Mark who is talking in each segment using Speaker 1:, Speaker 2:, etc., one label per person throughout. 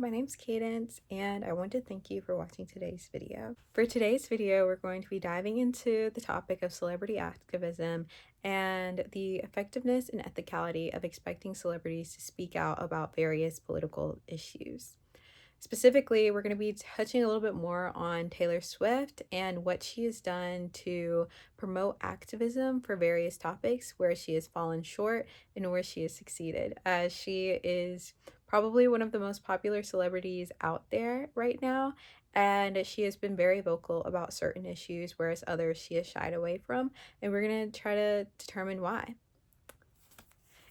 Speaker 1: my name's Cadence, and I want to thank you for watching today's video. For today's video, we're going to be diving into the topic of celebrity activism and the effectiveness and ethicality of expecting celebrities to speak out about various political issues. Specifically, we're going to be touching a little bit more on Taylor Swift and what she has done to promote activism for various topics, where she has fallen short and where she has succeeded, as she is probably one of the most popular celebrities out there right now. And she has been very vocal about certain issues, whereas others she has shied away from. And we're going to try to determine why.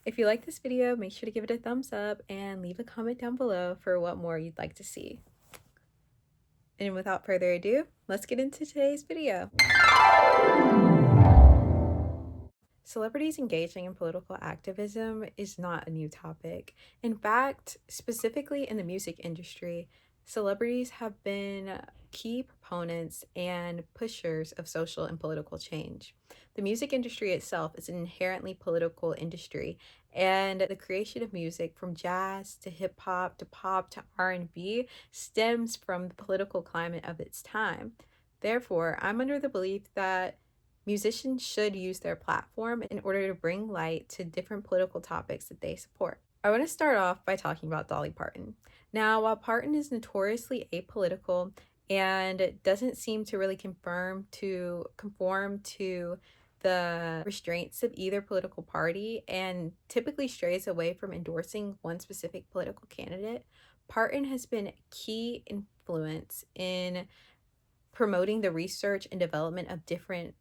Speaker 1: If you like this video, make sure to give it a thumbs up and leave a comment down below for what more you'd like to see. And without further ado, let's get into today's video. Celebrities engaging in political activism is not a new topic. In fact, specifically in the music industry, celebrities have been key proponents and pushers of social and political change. The music industry itself is an inherently political industry, and the creation of music from jazz to hip hop to pop to R&B stems from the political climate of its time. Therefore, I'm under the belief that musicians should use their platform in order to bring light to different political topics that they support. I want to start off by talking about Dolly Parton. Now, while Parton is notoriously apolitical and doesn't seem to really conform to the restraints of either political party and typically strays away from endorsing one specific political candidate, Parton has been a key influence in promoting the research and development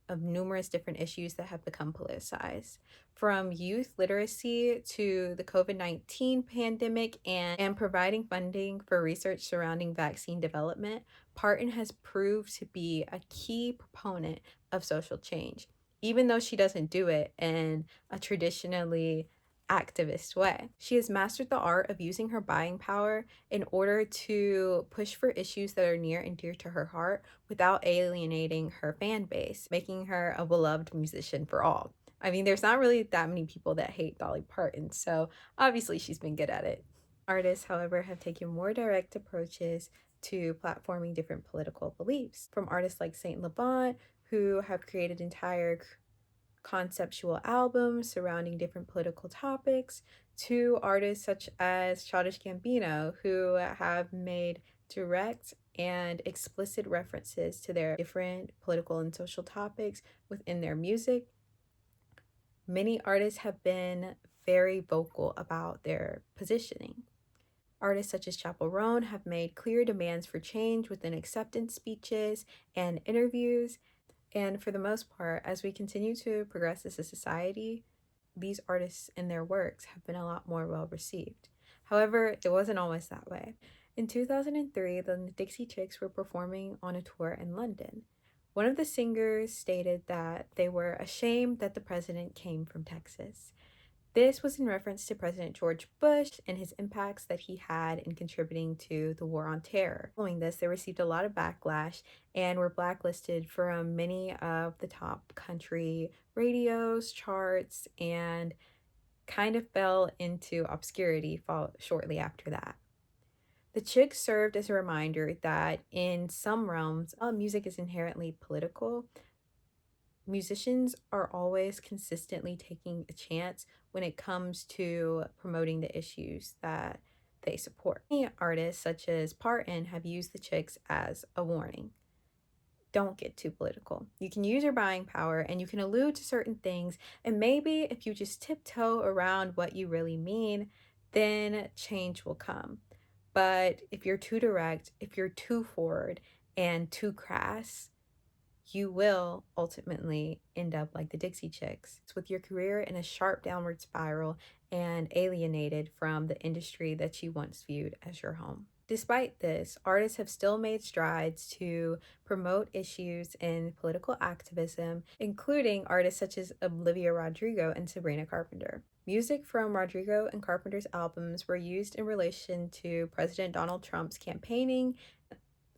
Speaker 1: of numerous different issues that have become politicized, from youth literacy to the COVID-19 pandemic and providing funding for research surrounding vaccine development. Parton has proved to be a key proponent of social change, even though she doesn't do it in a traditionally activist way. She has mastered the art of using her buying power in order to push for issues that are near and dear to her heart without alienating her fan base, making her a beloved musician for all. I mean, there's not really that many people that hate Dolly Parton, so obviously she's been good at it. Artists, however, have taken more direct approaches to platforming different political beliefs, from artists like Saint Laurent, who have created entire conceptual albums surrounding different political topics, to artists such as Childish Gambino, who have made direct and explicit references to their different political and social topics within their music. Many artists have been very vocal about their positioning. Artists such as Chappell Roan have made clear demands for change within acceptance speeches and interviews. And for the most part, as we continue to progress as a society, these artists and their works have been a lot more well received. However, it wasn't always that way. In 2003, the Dixie Chicks were performing on a tour in London. One of the singers stated that they were ashamed that the president came from Texas. This was in reference to President George Bush and his impacts that he had in contributing to the war on terror. Following this, they received a lot of backlash and were blacklisted from many of the top country radios, charts, and kind of fell into obscurity shortly after that. The Chicks served as a reminder that in some realms, while music is inherently political, musicians are always consistently taking a chance when it comes to promoting the issues that they support. Many artists, such as Parton, have used the Chicks as a warning. Don't get too political. You can use your buying power and you can allude to certain things, and maybe if you just tiptoe around what you really mean, then change will come. But if you're too direct, if you're too forward and too crass, you will ultimately end up like the Dixie Chicks, with your career in a sharp downward spiral and alienated from the industry that you once viewed as your home. Despite this, artists have still made strides to promote issues in political activism, including artists such as Olivia Rodrigo and Sabrina Carpenter. Music from Rodrigo and Carpenter's albums were used in relation to President Donald Trump's campaigning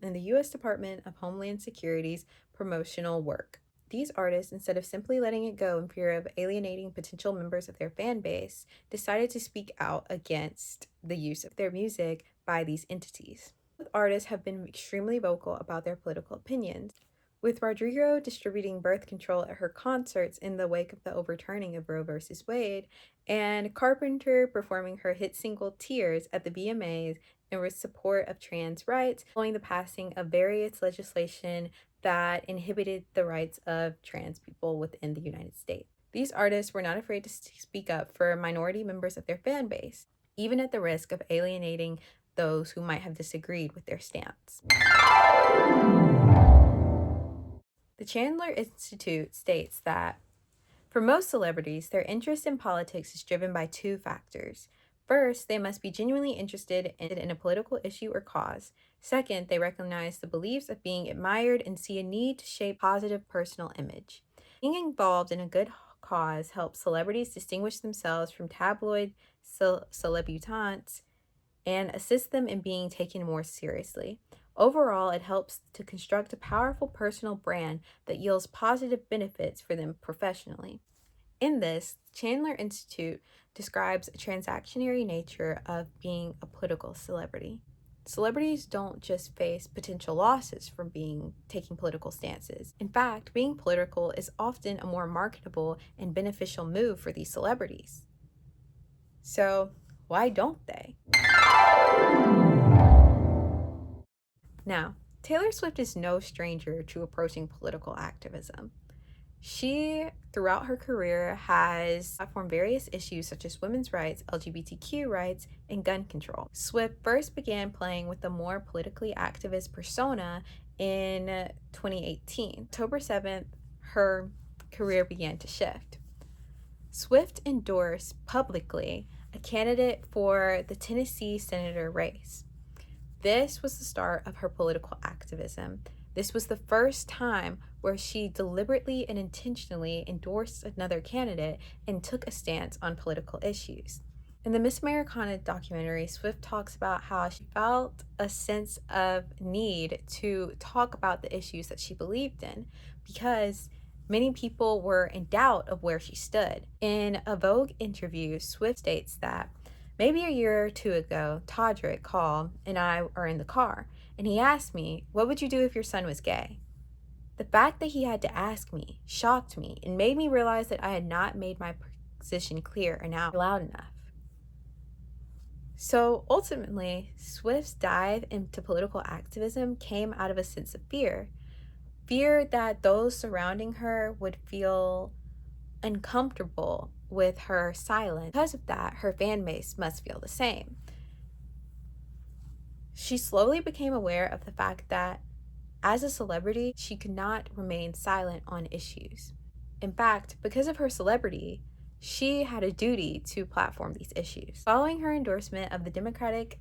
Speaker 1: and the U.S. Department of Homeland Security's promotional work. These artists, instead of simply letting it go in fear of alienating potential members of their fan base, decided to speak out against the use of their music by these entities. Both artists have been extremely vocal about their political opinions, with Rodrigo distributing birth control at her concerts in the wake of the overturning of Roe v. Wade, and Carpenter performing her hit single Tears at the VMAs in support of trans rights, following the passing of various legislation that inhibited the rights of trans people within the United States. These artists were not afraid to speak up for minority members of their fan base, even at the risk of alienating those who might have disagreed with their stance. The Chandler Institute states that for most celebrities, their interest in politics is driven by two factors. First, they must be genuinely interested in a political issue or cause. Second, they recognize the beliefs of being admired and see a need to shape positive personal image. Being involved in a good cause helps celebrities distinguish themselves from tabloid celebutantes and assist them in being taken more seriously. Overall, it helps to construct a powerful personal brand that yields positive benefits for them professionally. In this, Chandler Institute describes a transactionary nature of being a political celebrity. Celebrities don't just face potential losses from taking political stances. In fact, being political is often a more marketable and beneficial move for these celebrities. So, why don't they? Now, Taylor Swift is no stranger to approaching political activism. She, throughout her career, has platformed various issues such as women's rights, LGBTQ rights, and gun control. Swift first began playing with a more politically activist persona in 2018. October 7th, her career began to shift. Swift endorsed publicly a candidate for the Tennessee senator race. This was the start of her political activism. This was the first time where she deliberately and intentionally endorsed another candidate and took a stance on political issues. In the Miss Americana documentary, Swift talks about how she felt a sense of need to talk about the issues that she believed in because many people were in doubt of where she stood. In a Vogue interview, Swift states that maybe a year or two ago, Todrick called and I are in the car, and he asked me, "What would you do if your son was gay?" The fact that he had to ask me shocked me and made me realize that I had not made my position clear and out loud enough. So ultimately, Swift's dive into political activism came out of a sense of fear. Fear that those surrounding her would feel uncomfortable with her silence. Because of that, her fan base must feel the same. She slowly became aware of the fact that as a celebrity, she could not remain silent on issues. In fact, because of her celebrity, she had a duty to platform these issues. Following her endorsement of the Democratic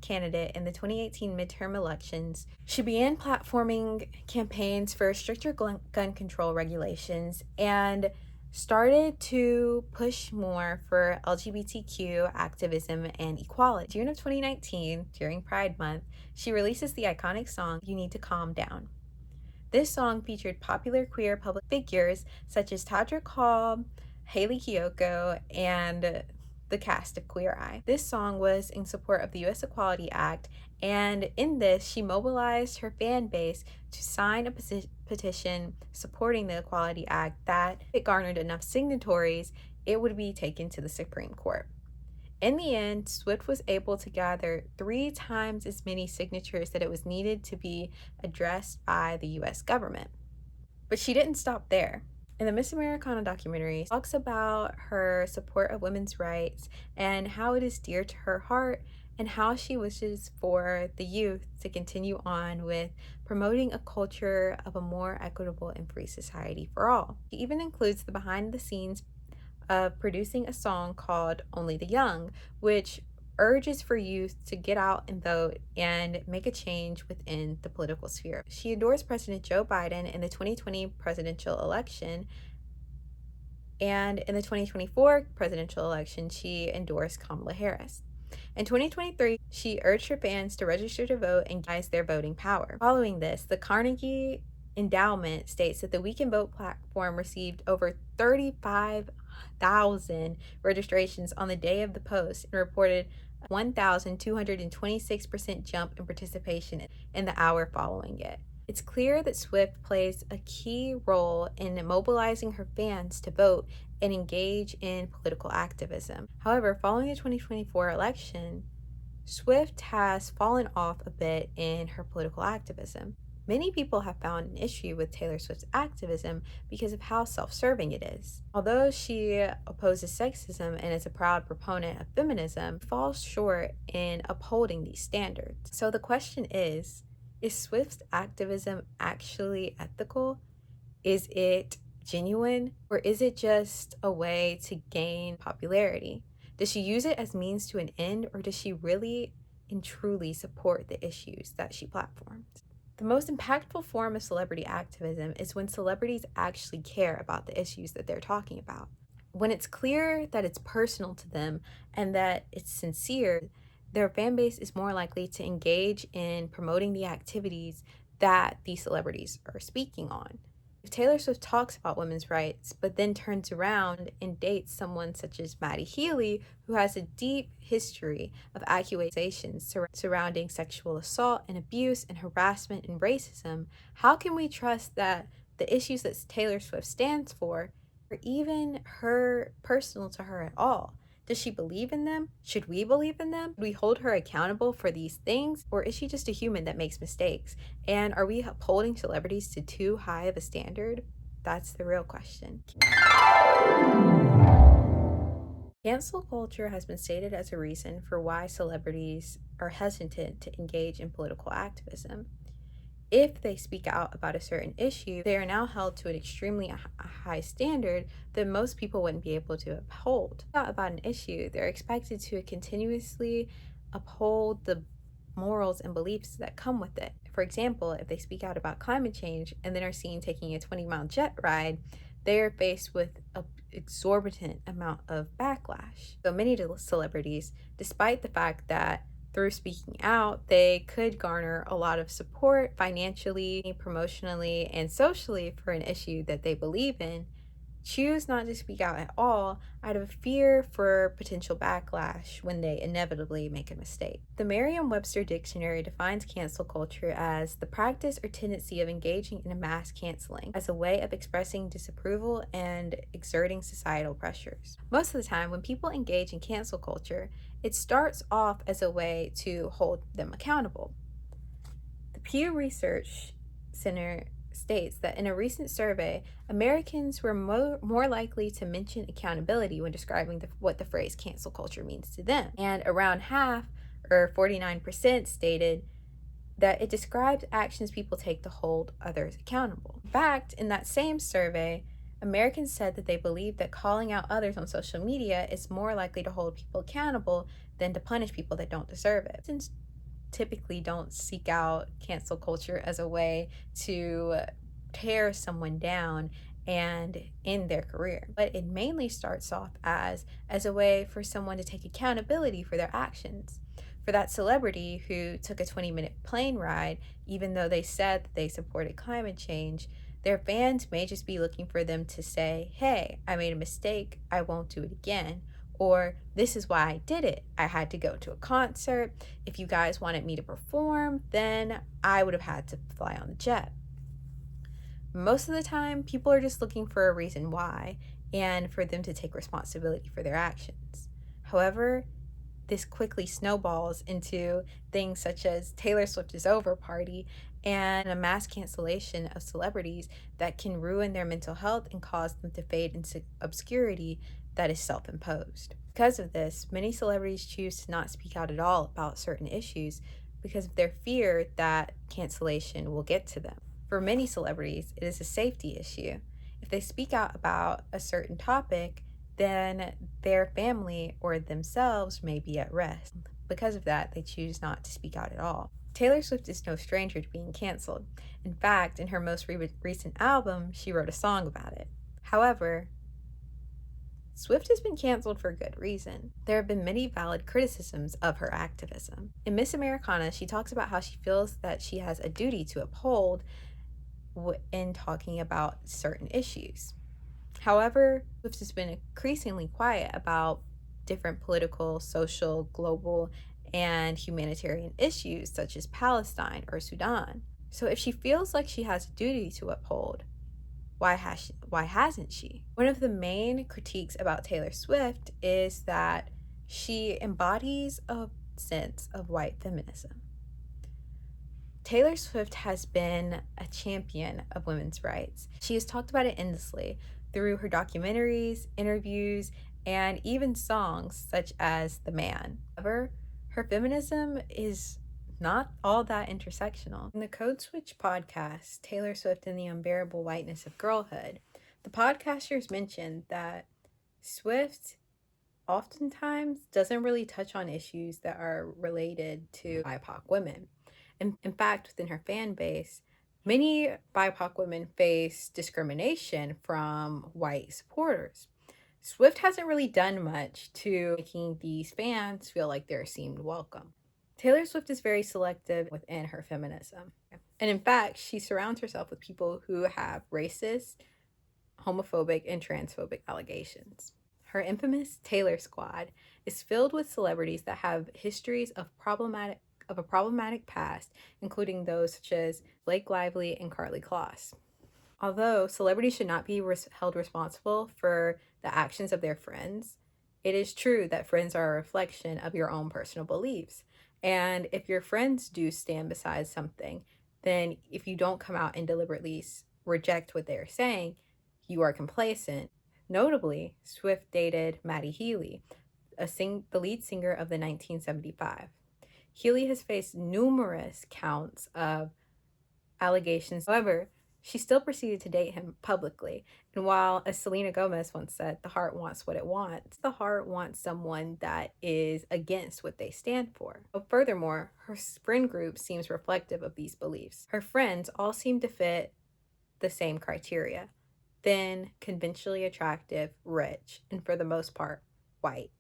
Speaker 1: candidate in the 2018 midterm elections, she began platforming campaigns for stricter gun control regulations and started to push more for LGBTQ activism and equality. June of 2019, during Pride Month, she releases the iconic song, "You Need to Calm Down." This song featured popular queer public figures such as Todrick Hall, Haley Kiyoko, and the cast of Queer Eye. This song was in support of the U.S. Equality Act, and in this, she mobilized her fan base to sign a petition supporting the Equality Act that, if it garnered enough signatories, it would be taken to the Supreme Court. In the end, Swift was able to gather 3 times as many signatures that it was needed to be addressed by the US government. But she didn't stop there. In the Miss Americana documentary, she talks about her support of women's rights and how it is dear to her heart and how she wishes for the youth to continue on with promoting a culture of a more equitable and free society for all. She even includes the behind the scenes of producing a song called "Only the Young," which urges for youth to get out and vote and make a change within the political sphere. She endorsed President Joe Biden in the 2020 presidential election, and in the 2024 presidential election, she endorsed Kamala Harris. In 2023, she urged her fans to register to vote and utilize their voting power. Following this, the Carnegie Endowment states that the We Can Vote platform received over 35,000 registrations on the day of the post and reported a 1,226% jump in participation in the hour following it. It's clear that Swift plays a key role in mobilizing her fans to vote and engage in political activism. However, following the 2024 election, Swift has fallen off a bit in her political activism. Many people have found an issue with Taylor Swift's activism because of how self serving it is. Although she opposes sexism and is a proud proponent of feminism, she falls short in upholding these standards. So the question is Swift's activism actually ethical? Is it genuine? Or is it just a way to gain popularity? Does she use it as means to an end, or does she really and truly support the issues that she platforms? The most impactful form of celebrity activism is when celebrities actually care about the issues that they're talking about. When it's clear that it's personal to them and that it's sincere, their fan base is more likely to engage in promoting the activities that these celebrities are speaking on. If Taylor Swift talks about women's rights, but then turns around and dates someone such as Maddie Healy, who has a deep history of accusations surrounding sexual assault and abuse and harassment and racism, how can we trust that the issues that Taylor Swift stands for are even personal to her at all? Does she believe in them? Should we believe in them? Do we hold her accountable for these things? Or is she just a human that makes mistakes? And are we upholding celebrities to too high of a standard? That's the real question. Cancel culture has been stated as a reason for why celebrities are hesitant to engage in political activism. If they speak out about a certain issue, they are now held to an extremely high standard that most people wouldn't be able to uphold. About an issue, they're expected to continuously uphold the morals and beliefs that come with it. For example, if they speak out about climate change and then are seen taking a 20-mile jet ride, they are faced with an exorbitant amount of backlash. So many celebrities, despite the fact that through speaking out, they could garner a lot of support financially, promotionally, and socially for an issue that they believe in, choose not to speak out at all out of fear for potential backlash when they inevitably make a mistake. The Merriam-Webster Dictionary defines cancel culture as the practice or tendency of engaging in a mass canceling as a way of expressing disapproval and exerting societal pressures. Most of the time, when people engage in cancel culture, it starts off as a way to hold them accountable. The Pew Research Center states that in a recent survey, Americans were more likely to mention accountability when describing what the phrase cancel culture means to them. And around half, or 49%, stated that it describes actions people take to hold others accountable. In fact, in that same survey, Americans said that they believe that calling out others on social media is more likely to hold people accountable than to punish people that don't deserve it. Since typically don't seek out cancel culture as a way to tear someone down and end their career, but it mainly starts off as a way for someone to take accountability for their actions. For that celebrity who took a 20-minute plane ride, even though they said that they supported climate change, their fans may just be looking for them to say, hey, I made a mistake, I won't do it again. Or, this is why I did it. I had to go to a concert. If you guys wanted me to perform, then I would have had to fly on the jet. Most of the time, people are just looking for a reason why and for them to take responsibility for their actions. However, this quickly snowballs into things such as Taylor Swift is over party and a mass cancellation of celebrities that can ruin their mental health and cause them to fade into obscurity that is self-imposed. Because of this, many celebrities choose to not speak out at all about certain issues because of their fear that cancellation will get to them. For many celebrities, it is a safety issue. If they speak out about a certain topic, then their family or themselves may be at risk. Because of that, they choose not to speak out at all. Taylor Swift is no stranger to being canceled. In fact, in her most recent album, she wrote a song about it. However, Swift has been canceled for good reason. There have been many valid criticisms of her activism. In Miss Americana, she talks about how she feels that she has a duty to uphold in talking about certain issues. However, Swift has been increasingly quiet about different political, social, global, and humanitarian issues such as Palestine or Sudan. So if she feels like she has a duty to uphold, why hasn't she? One of the main critiques about Taylor Swift is that she embodies a sense of white feminism. Taylor Swift has been a champion of women's rights. She has talked about it endlessly through her documentaries, interviews, and even songs such as The Man. However, her feminism is not all that intersectional. In the Code Switch podcast, Taylor Swift and the Unbearable Whiteness of Girlhood, the podcasters mentioned that Swift oftentimes doesn't really touch on issues that are related to BIPOC women. In fact, within her fan base, many BIPOC women face discrimination from white supporters. Swift hasn't really done much to making these fans feel like they're seemed welcome. Taylor Swift is very selective within her feminism. And in fact, she surrounds herself with people who have racist, homophobic, and transphobic allegations. Her infamous Taylor Squad is filled with celebrities that have histories of a problematic past, including those such as Blake Lively and Carly Kloss. Although celebrities should not be held responsible for the actions of their friends, it is true that friends are a reflection of your own personal beliefs. And if your friends do stand beside something, then if you don't come out and deliberately reject what they're saying, you are complacent. Notably, Swift dated Maddie Healy, the lead singer of the 1975. Healy has faced numerous counts of allegations. However, she still proceeded to date him publicly. And while, as Selena Gomez once said, the heart wants what it wants, the heart wants someone that is against what they stand for. But furthermore, her friend group seems reflective of these beliefs. Her friends all seem to fit the same criteria: thin, conventionally attractive, rich, and for the most part, white.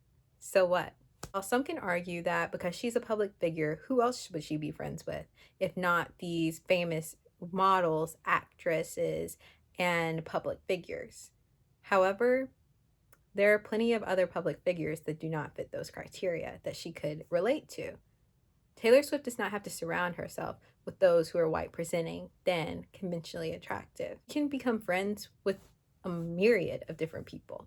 Speaker 1: So what? While some can argue that because she's a public figure, who else would she be friends with if not these famous models, actresses, and public figures? However, there are plenty of other public figures that do not fit those criteria that she could relate to. Taylor Swift does not have to surround herself with those who are white presenting, thin, conventionally attractive. She can become friends with a myriad of different people.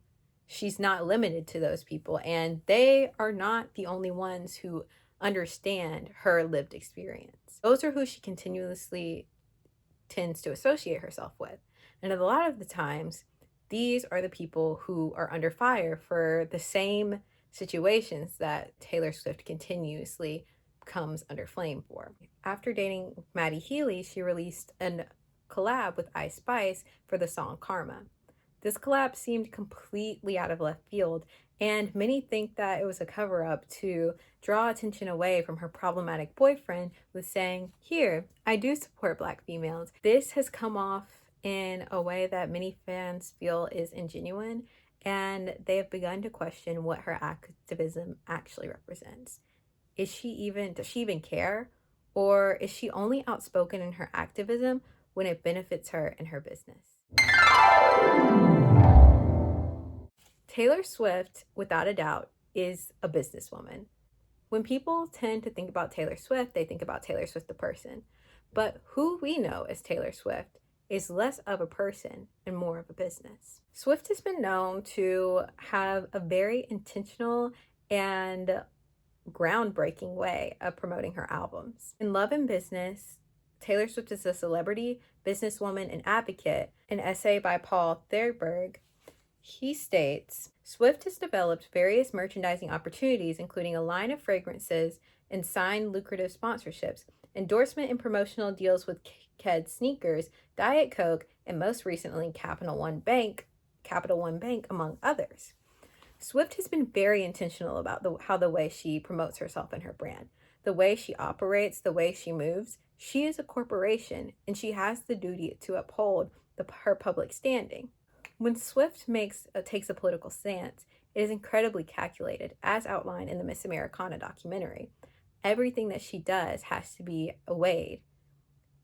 Speaker 1: She's not limited to those people, and they are not the only ones who understand her lived experience. Those are who she continuously tends to associate herself with. And a lot of the times, these are the people who are under fire for the same situations that Taylor Swift continuously comes under flame for. After dating Maddie Healy, she released a collab with Ice Spice for the song Karma. This collab seemed completely out of left field, and many think that it was a cover-up to draw attention away from her problematic boyfriend with saying, "Here, I do support Black females." This has come off in a way that many fans feel is ingenuine, and they have begun to question what her activism actually represents. Does she even care? Or is she only outspoken in her activism when it benefits her and her business? Taylor Swift, without a doubt, is a businesswoman. When people tend to think about Taylor Swift, they think about Taylor Swift the person. But who we know as Taylor Swift is less of a person and more of a business. Swift has been known to have a very intentional and groundbreaking way of promoting her albums. In Love and Business, Taylor Swift is a celebrity, businesswoman, and advocate. An essay by Paul Thurberg, he states, Swift has developed various merchandising opportunities, including a line of fragrances and signed lucrative sponsorships, endorsement and promotional deals with Keds sneakers, Diet Coke, and most recently Capital One Bank, among others. Swift has been very intentional about how the way she promotes herself and her brand, the way she operates, the way she moves. She is a corporation, and she has the duty to uphold her public standing. When Swift takes a political stance, it is incredibly calculated, as outlined in the Miss Americana documentary. Everything that she does has to be weighed.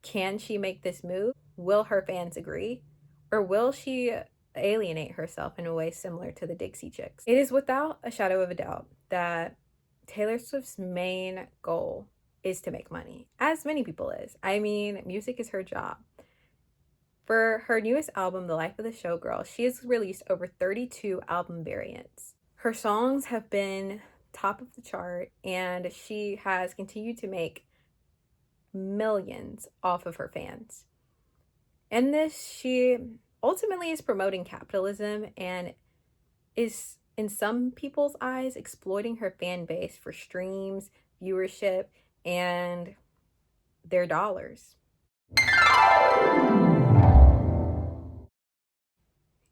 Speaker 1: Can she make this move? Will her fans agree? Or will she alienate herself in a way similar to the Dixie Chicks. It is without a shadow of a doubt that Taylor Swift's main goal is to make money, as many people is. I mean, music is her job. For her newest album, The Life of the Showgirl, she has released over 32 album variants. Her songs have been top of the chart, and she has continued to make millions off of her fans. In this, she ultimately is promoting capitalism and is, in some people's eyes, exploiting her fan base for streams, viewership, and their dollars.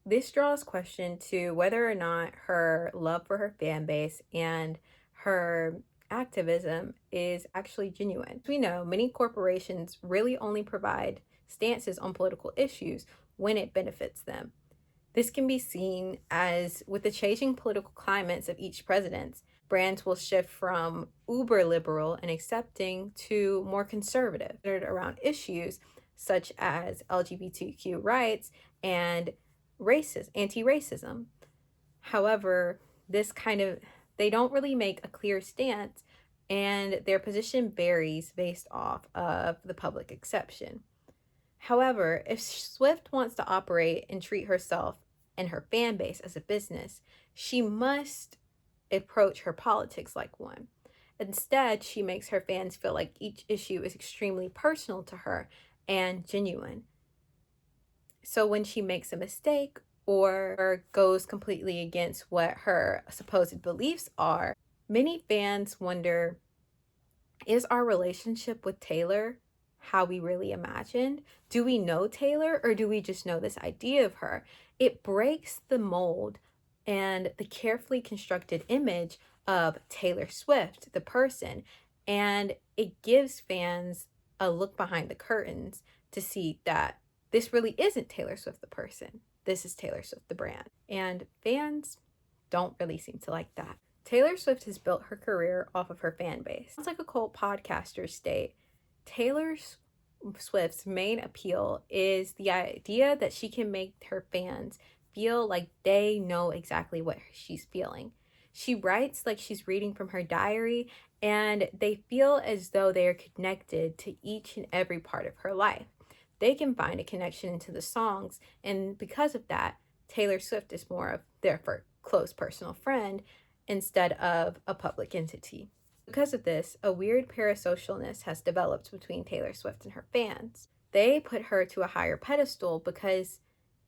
Speaker 1: This draws question to whether or not her love for her fan base and her activism is actually genuine. As we know, many corporations really only provide stances on political issues when it benefits them. This can be seen as with the changing political climates of each president, brands will shift from uber liberal and accepting to more conservative, centered around issues such as LGBTQ rights and anti-racism. However, they don't really make a clear stance, and their position varies based off of the public exception. However, if Swift wants to operate and treat herself and her fan base as a business, she must approach her politics like one. Instead, she makes her fans feel like each issue is extremely personal to her and genuine. So when she makes a mistake or goes completely against what her supposed beliefs are, many fans wonder, is our relationship with Taylor how we really imagined? Do we know Taylor, or do we just know this idea of her? It breaks the mold and the carefully constructed image of Taylor Swift, the person, and it gives fans a look behind the curtains to see that this really isn't Taylor Swift, the person. This is Taylor Swift, the brand. And fans don't really seem to like that. Taylor Swift has built her career off of her fan base. It's like a cult podcaster state. Taylor Swift's main appeal is the idea that she can make her fans feel like they know exactly what she's feeling. She writes like she's reading from her diary, and they feel as though they are connected to each and every part of her life. They can find a connection into the songs, and because of that, Taylor Swift is more of their close personal friend instead of a public entity. Because of this, a weird parasocialness has developed between Taylor Swift and her fans. They put her to a higher pedestal because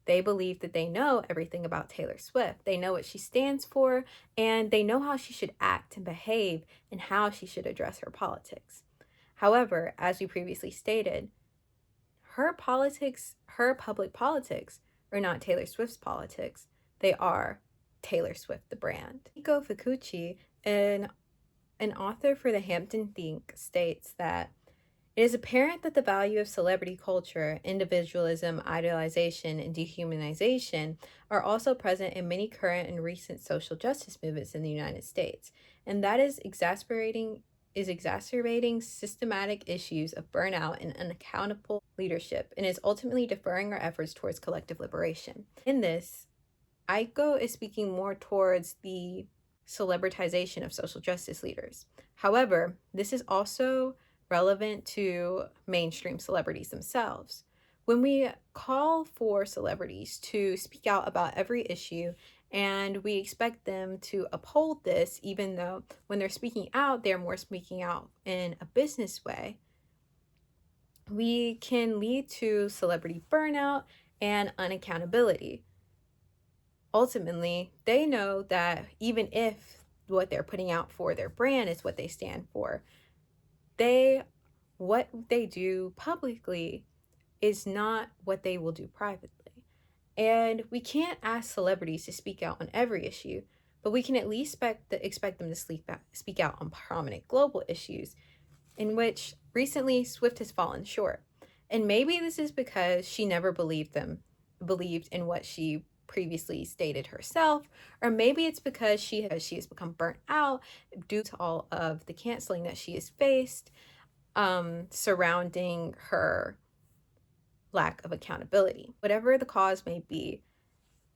Speaker 1: they believe that they know everything about Taylor Swift. They know what she stands for, and they know how she should act and behave and how she should address her politics. However, as we previously stated, her public politics, are not Taylor Swift's politics. They are Taylor Swift, the brand. Nico Fukuchi, an author for the Hampton Think, states that it is apparent that the value of celebrity culture, individualism, idealization, and dehumanization are also present in many current and recent social justice movements in the United States, and that is exacerbating systematic issues of burnout and unaccountable leadership, and is ultimately deferring our efforts towards collective liberation. In this, Aiko is speaking more towards the celebritization of social justice leaders. However, this is also relevant to mainstream celebrities themselves. When we call for celebrities to speak out about every issue and we expect them to uphold this, even though when they're speaking out, they're more speaking out in a business way, we can lead to celebrity burnout and unaccountability. Ultimately, they know that even if what they're putting out for their brand is what they stand for, what they do publicly is not what they will do privately. And we can't ask celebrities to speak out on every issue, but we can at least expect them to speak out on prominent global issues in which recently Swift has fallen short. And maybe this is because she never believed in what she previously stated herself, or maybe it's because she has become burnt out due to all of the canceling that she has faced surrounding her lack of accountability. Whatever the cause may be,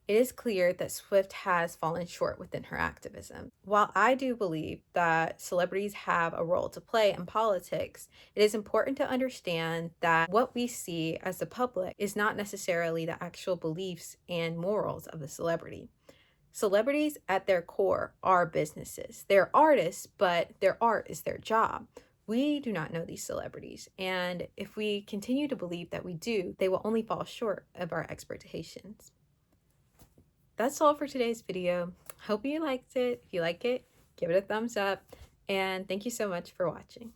Speaker 1: it is clear that Swift has fallen short within her activism. While I do believe that celebrities have a role to play in politics, it is important to understand that what we see as the public is not necessarily the actual beliefs and morals of the celebrity. Celebrities at their core are businesses. They're artists, but their art is their job. We do not know these celebrities, and if we continue to believe that we do, they will only fall short of our expectations. That's all for today's video. Hope you liked it. If you like it, give it a thumbs up, and thank you so much for watching.